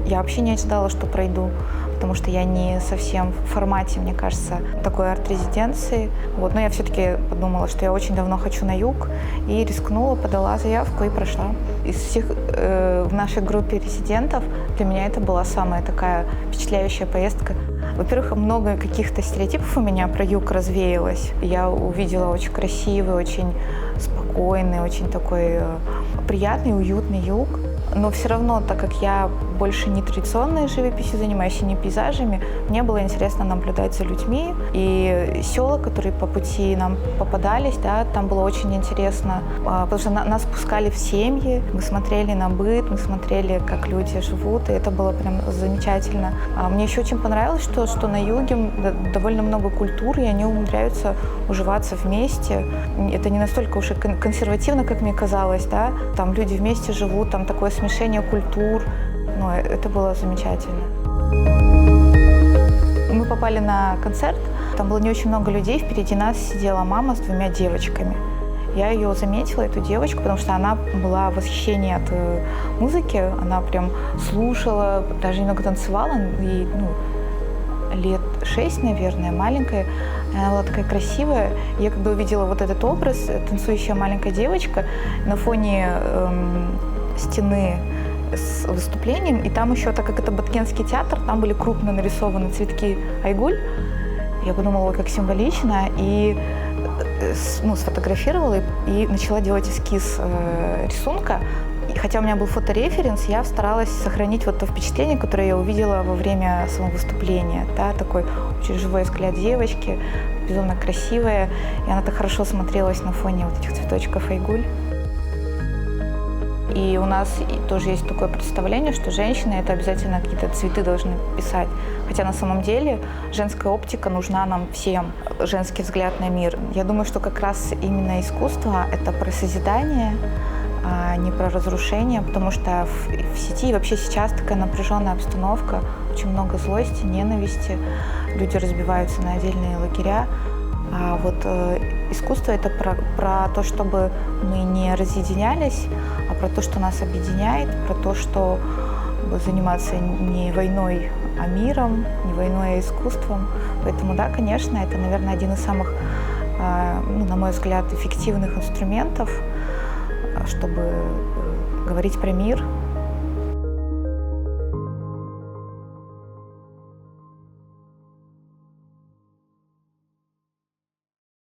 Я вообще не ожидала, что пройду, потому что я не совсем в формате, мне кажется, такой арт-резиденции. Вот. Но я все-таки подумала, что я очень давно хочу на юг, и рискнула, подала заявку и прошла. Из всех в нашей группе резидентов для меня это была самая такая впечатляющая поездка. Во-первых, много каких-то стереотипов у меня про юг развеялось. Я увидела очень красивый, очень спокойный, очень такой приятный, уютный юг. Но все равно, так как я больше не традиционной живописью занимаюсь и не пейзажами, мне было интересно наблюдать за людьми. И села, которые по пути нам попадались, да, там было очень интересно, потому что нас пускали в семьи, мы смотрели на быт, мы смотрели, как люди живут, и это было прям замечательно. Мне еще очень понравилось, что на юге довольно много культур, и они умудряются уживаться вместе. Это не настолько уж и консервативно, как мне казалось, да, там люди вместе живут, там такое смешение культур. Но это было замечательно. Мы попали на концерт, там было не очень много людей, впереди нас сидела мама с 2 девочками. Я ее заметила, эту девочку, потому что она была в восхищении от музыки, она прям слушала, даже немного танцевала, ей, лет 6, наверное, маленькая. Она была такая красивая. Я когда увидела вот этот образ, танцующая маленькая девочка на фоне стены с выступлением, и там еще, так как это Баткенский театр, там были крупно нарисованы цветки айгуль. Я подумала, как символично, и сфотографировала и начала делать эскиз рисунка. И хотя у меня был фотореференс, я старалась сохранить вот то впечатление, которое я увидела во время самого выступления. Да, такой очень живой взгляд девочки, безумно красивая, и она так хорошо смотрелась на фоне вот этих цветочков айгуль. И у нас тоже есть такое представление, что женщины — это обязательно какие-то цветы должны писать. Хотя на самом деле женская оптика нужна нам всем, женский взгляд на мир. Я думаю, что как раз именно искусство — это про созидание, а не про разрушение, потому что в сети вообще сейчас такая напряженная обстановка, очень много злости, ненависти, люди разбиваются на отдельные лагеря. А вот искусство — это про то, чтобы мы не разъединялись, а про то, что нас объединяет, про то, что заниматься не войной, а миром, не войной, а искусством. Поэтому да, конечно, это, наверное, один из самых, на мой взгляд, эффективных инструментов, чтобы говорить про мир,